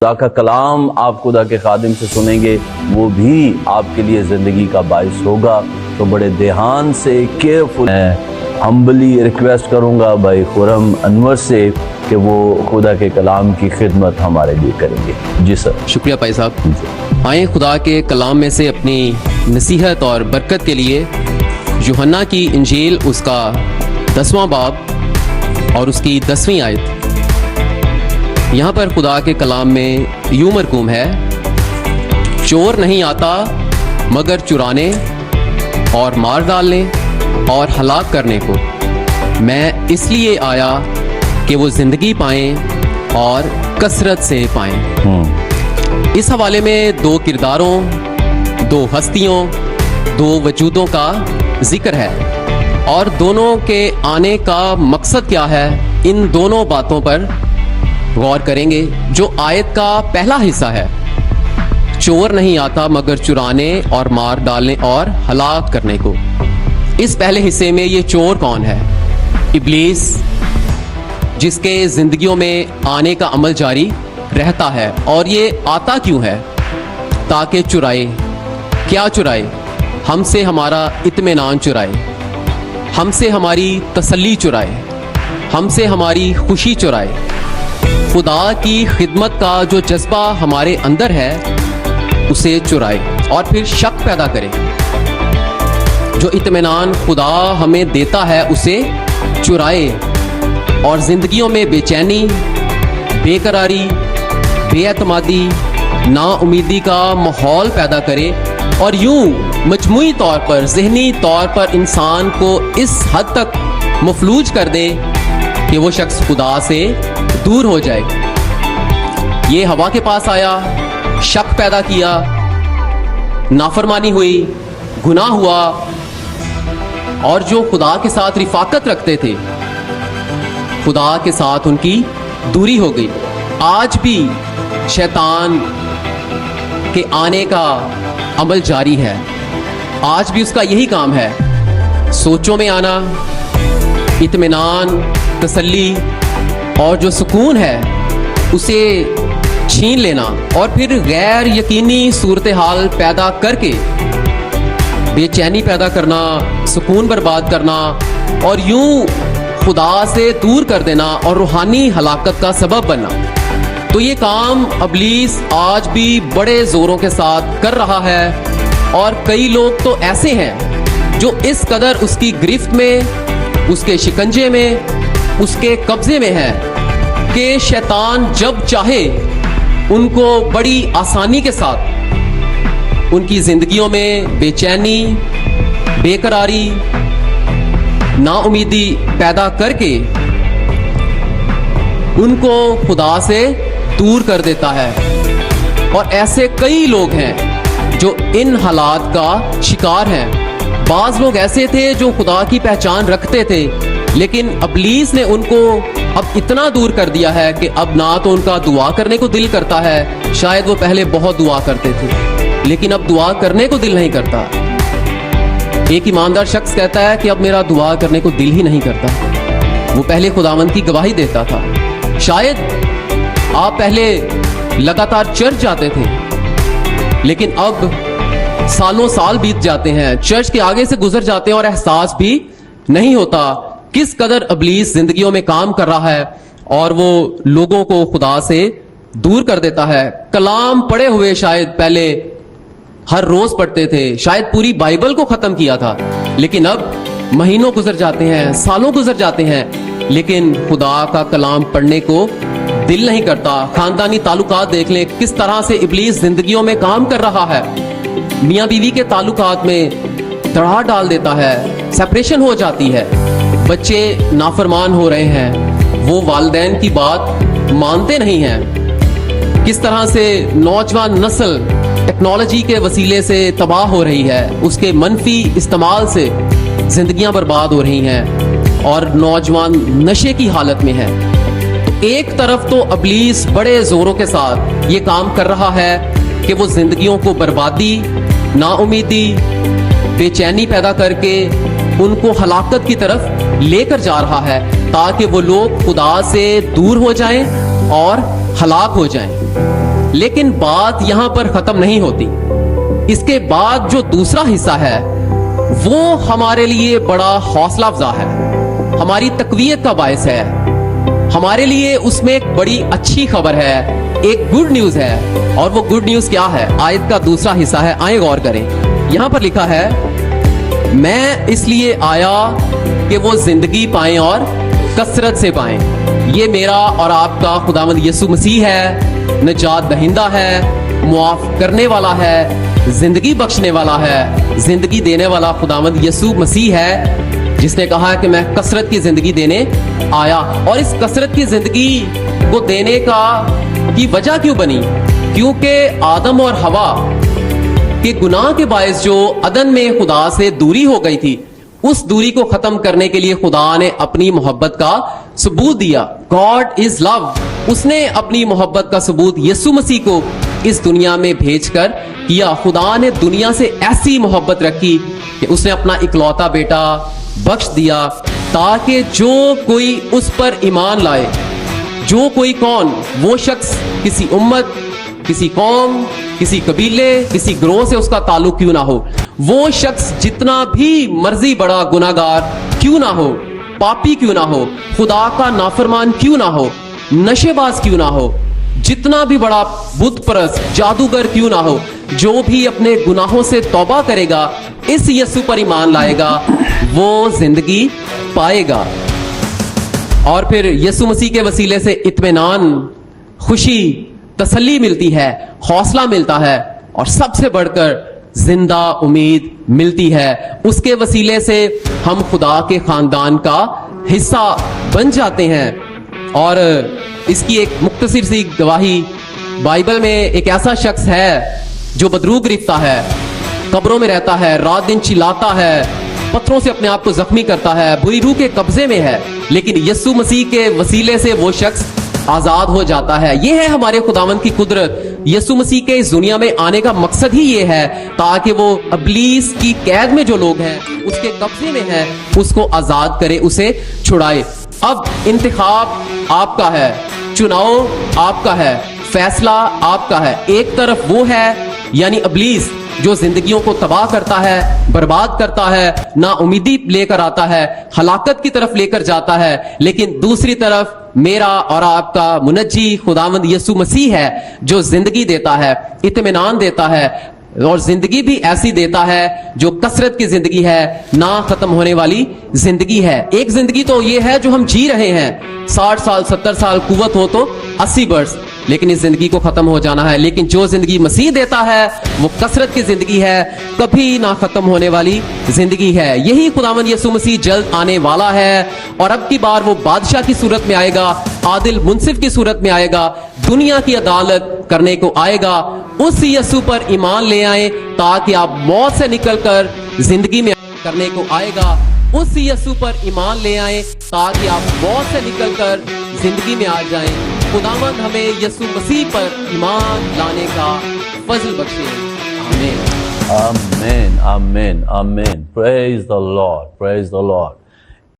خدا کا کلام آپ خدا کے خادم سے سنیں گے، وہ بھی آپ کے لیے زندگی کا باعث ہوگا۔ تو بڑے دھیان سے کیئرفل ہیں، ہمبلی ریکویسٹ کروں گا بھائی خرم انور سے کہ وہ خدا کے کلام کی خدمت ہمارے لیے کریں گے۔ جی سر۔ شکریہ بھائی صاحب۔ آئیں خدا کے کلام میں سے اپنی نصیحت اور برکت کے لیے یوحنا کی انجیل اس کا 10واں باب اور اس کی 10ویں آیت۔ یہاں پر خدا کے کلام میں یوں مرقوم ہے، چور نہیں آتا مگر چرانے اور مار ڈالنے اور ہلاک کرنے کو، میں اس لیے آیا کہ وہ زندگی پائیں اور کثرت سے پائیں۔ اس حوالے میں دو کرداروں، دو ہستیوں، دو وجودوں کا ذکر ہے، اور دونوں کے آنے کا مقصد کیا ہے، ان دونوں باتوں پر غور کریں گے۔ جو آیت کا پہلا حصہ ہے، چور نہیں آتا مگر چرانے اور مار ڈالنے اور ہلاک کرنے کو، اس پہلے حصے میں یہ چور کون ہے؟ ابلیس، جس کے زندگیوں میں آنے کا عمل جاری رہتا ہے۔ اور یہ آتا کیوں ہے؟ تاکہ چرائے۔ کیا چرائے؟ ہم سے ہمارا اطمینان چرائے، ہم سے ہماری تسلی چرائے، ہم سے ہماری خوشی چرائے، خدا کی خدمت کا جو جذبہ ہمارے اندر ہے اسے چرائے، اور پھر شک پیدا کرے۔ جو اطمینان خدا ہمیں دیتا ہے اسے چرائے، اور زندگیوں میں بے چینی، بے قراری، بے اعتمادی، نا امیدی کا ماحول پیدا کرے، اور یوں مجموعی طور پر، ذہنی طور پر انسان کو اس حد تک مفلوج کر دے کہ وہ شخص خدا سے دور ہو جائے۔ یہ ہوا کے پاس آیا، شک پیدا کیا، نافرمانی ہوئی، گناہ ہوا، اور جو خدا کے ساتھ رفاقت رکھتے تھے خدا کے ساتھ ان کی دوری ہو گئی۔ آج بھی شیطان کے آنے کا عمل جاری ہے، آج بھی اس کا یہی کام ہے، سوچوں میں آنا، اطمینان، تسلی اور جو سکون ہے اسے چھین لینا، اور پھر غیر یقینی صورتحال پیدا کر کے بے چینی پیدا کرنا، سکون برباد کرنا، اور یوں خدا سے دور کر دینا اور روحانی ہلاکت کا سبب بننا۔ تو یہ کام ابلیس آج بھی بڑے زوروں کے ساتھ کر رہا ہے، اور کئی لوگ تو ایسے ہیں جو اس قدر اس کی گرفت میں، اس کے شکنجے میں، اس کے قبضے میں ہے کہ شیطان جب چاہے ان کو بڑی آسانی کے ساتھ ان کی زندگیوں میں بے چینی، بے قراری، نا امیدی پیدا کر کے ان کو خدا سے دور کر دیتا ہے۔ اور ایسے کئی لوگ ہیں جو ان حالات کا شکار ہیں۔ بعض لوگ ایسے تھے جو خدا کی پہچان رکھتے تھے، لیکن ابلیس نے ان کو اب اتنا دور کر دیا ہے کہ اب نہ تو ان کا دعا کرنے کو دل کرتا ہے، شاید وہ پہلے بہت دعا کرتے تھے لیکن اب دعا کرنے کو دل نہیں کرتا۔ ایک ایماندار شخص کہتا ہے کہ اب میرا دعا کرنے کو دل ہی نہیں کرتا۔ وہ پہلے خداوند کی گواہی دیتا تھا۔ شاید آپ پہلے لگاتار چرچ جاتے تھے، لیکن اب سالوں سال بیت جاتے ہیں، چرچ کے آگے سے گزر جاتے ہیں اور احساس بھی نہیں ہوتا کس قدر ابلیس زندگیوں میں کام کر رہا ہے، اور وہ لوگوں کو خدا سے دور کر دیتا ہے۔ کلام پڑھے ہوئے شاید پہلے ہر روز پڑھتے تھے، شاید پوری بائبل کو ختم کیا تھا، لیکن اب مہینوں گزر جاتے ہیں، سالوں گزر جاتے ہیں، لیکن خدا کا کلام پڑھنے کو دل نہیں کرتا۔ خاندانی تعلقات دیکھ لیں کس طرح سے ابلیس زندگیوں میں کام کر رہا ہے۔ میاں بیوی کے تعلقات میں دراڑ ڈال دیتا ہے، سیپریشن ہو جاتی ہے، بچے نافرمان ہو رہے ہیں، وہ والدین کی بات مانتے نہیں ہیں۔ کس طرح سے نوجوان نسل ٹیکنالوجی کے وسیلے سے تباہ ہو رہی ہے، اس کے منفی استعمال سے زندگیاں برباد ہو رہی ہیں، اور نوجوان نشے کی حالت میں ہے۔ ایک طرف تو ابلیس بڑے زوروں کے ساتھ یہ کام کر رہا ہے کہ وہ زندگیوں کو بربادی، نا امیدی، بے چینی پیدا کر کے ان کو ہلاکت کی طرف لے کر جا رہا ہے، تاکہ وہ لوگ خدا سے دور ہو جائیں اور ہلاک ہو جائیں۔ لیکن بات یہاں پر ختم نہیں ہوتی. اس کے بعد جو دوسرا حصہ ہے وہ ہمارے لیے بڑا حوصلہ افزا ہے, ہماری تقویت کا باعث ہے. ہمارے لیے اس میں ایک بڑی اچھی خبر ہے, ایک گڈ نیوز ہے. اور وہ گڈ نیوز کیا ہے؟ آیت کا دوسرا حصہ ہے, آئیں غور کریں. یہاں پر لکھا ہے, میں اس لیے آیا کہ وہ زندگی پائیں اور کثرت سے پائیں. یہ میرا اور آپ کا خداوند یسوع مسیح ہے, نجات دہندہ ہے, معاف کرنے والا ہے, زندگی بخشنے والا ہے, زندگی دینے والا خداوند یسوع مسیح ہے, جس نے کہا کہ میں کثرت کی زندگی دینے آیا. اور اس کثرت کی زندگی کو دینے کی وجہ کیوں بنی؟ کیونکہ آدم اور حوا کے گناہ کے باعث جو عدن میں خدا سے دوری ہو گئی تھی, اس دوری کو ختم کرنے کے لیے خدا نے اپنی محبت کا ثبوت دیا. God is love. اس نے اپنی محبت کا ثبوت یسوع مسیح کو اس دنیا میں بھیج کر کیا. خدا نے دنیا سے ایسی محبت رکھی کہ اس نے اپنا اکلوتا بیٹا بخش دیا تاکہ جو کوئی اس پر ایمان لائے, جو کوئی کون, وہ شخص کسی امت, کسی قوم, کسی قبیلے, کسی گروہ سے اس کا تعلق کیوں نہ ہو, وہ شخص جتنا بھی مرضی بڑا گناہگار کیوں نہ ہو, پاپی کیوں نہ ہو, خدا کا نافرمان کیوں نہ ہو, نشے باز کیوں نہ ہو, جتنا بھی بڑا بت پرست, جادوگر کیوں نہ ہو, جو بھی اپنے گناہوں سے توبہ کرے گا, اس یسوع پر ایمان لائے گا, وہ زندگی پائے گا. اور پھر یسوع مسیح کے وسیلے سے اطمینان, خوشی, تسلی ملتی ہے, حوصلہ ملتا ہے, اور سب سے بڑھ کر زندہ امید ملتی ہے. اس کے وسیلے سے ہم خدا کے خاندان کا حصہ بن جاتے ہیں. اور اس کی ایک مختصر سی گواہی, بائبل میں ایک ایسا شخص ہے جو بدروح گرفتہ ہے, قبروں میں رہتا ہے, رات دن چلاتا ہے, پتھروں سے اپنے آپ کو زخمی کرتا ہے, بری روح کے قبضے میں ہے, لیکن یسوع مسیح کے وسیلے سے وہ شخص آزاد ہو جاتا ہے. یہ ہے ہمارے خداوند کی قدرت. یسوع مسیح کے اس دنیا میں آنے کا مقصد ہی یہ ہے تاکہ وہ ابلیس کی قید میں جو لوگ ہیں, اس کے قبضے میں ہیں, اس کو آزاد کرے, اسے چھڑائے. اب انتخاب آپ کا ہے, چناؤ آپ کا ہے, فیصلہ آپ کا ہے. ایک طرف وہ ہے یعنی ابلیس جو زندگیوں کو تباہ کرتا ہے, برباد کرتا ہے, نا امیدی لے کر آتا ہے, ہلاکت کی طرف لے کر جاتا ہے. لیکن دوسری طرف میرا اور آپ کا منجی خداوند یسوع مسیح ہے جو زندگی دیتا ہے, اطمینان دیتا ہے, اور زندگی بھی ایسی دیتا ہے جو کثرت کی زندگی ہے, نہ ختم ہونے والی زندگی ہے. ایک زندگی تو یہ ہے جو ہم جی رہے ہیں, 60 سال 70 سال, قوت ہو تو 80 برس, لیکن اس زندگی کو ختم ہو جانا ہے. لیکن جو زندگی مسیح دیتا ہے وہ کثرت کی زندگی ہے, کبھی نہ ختم ہونے والی زندگی ہے. یہی خداوند یسوع مسیح جلد آنے والا ہے, اور اب کی بار وہ بادشاہ کی صورت میں آئے گا, عادل منصف کی صورت میں آئے گا, دنیا کی عدالت کرنے کو آئے گا. اس یسوع پر ایمان لے آئیں تاکہ آپ موت سے نکل کر زندگی میں کرنے کو آئے گا. اس یسوع پر ایمان لے آئیں تاکہ آپ موت سے نکل کر زندگی میں آ جائیں. خداوند ہمیں یسوع مسیح پر ایمان لانے کا فضل بخشے. آمین. Amen, amen, amen. Praise the Lord, praise the Lord.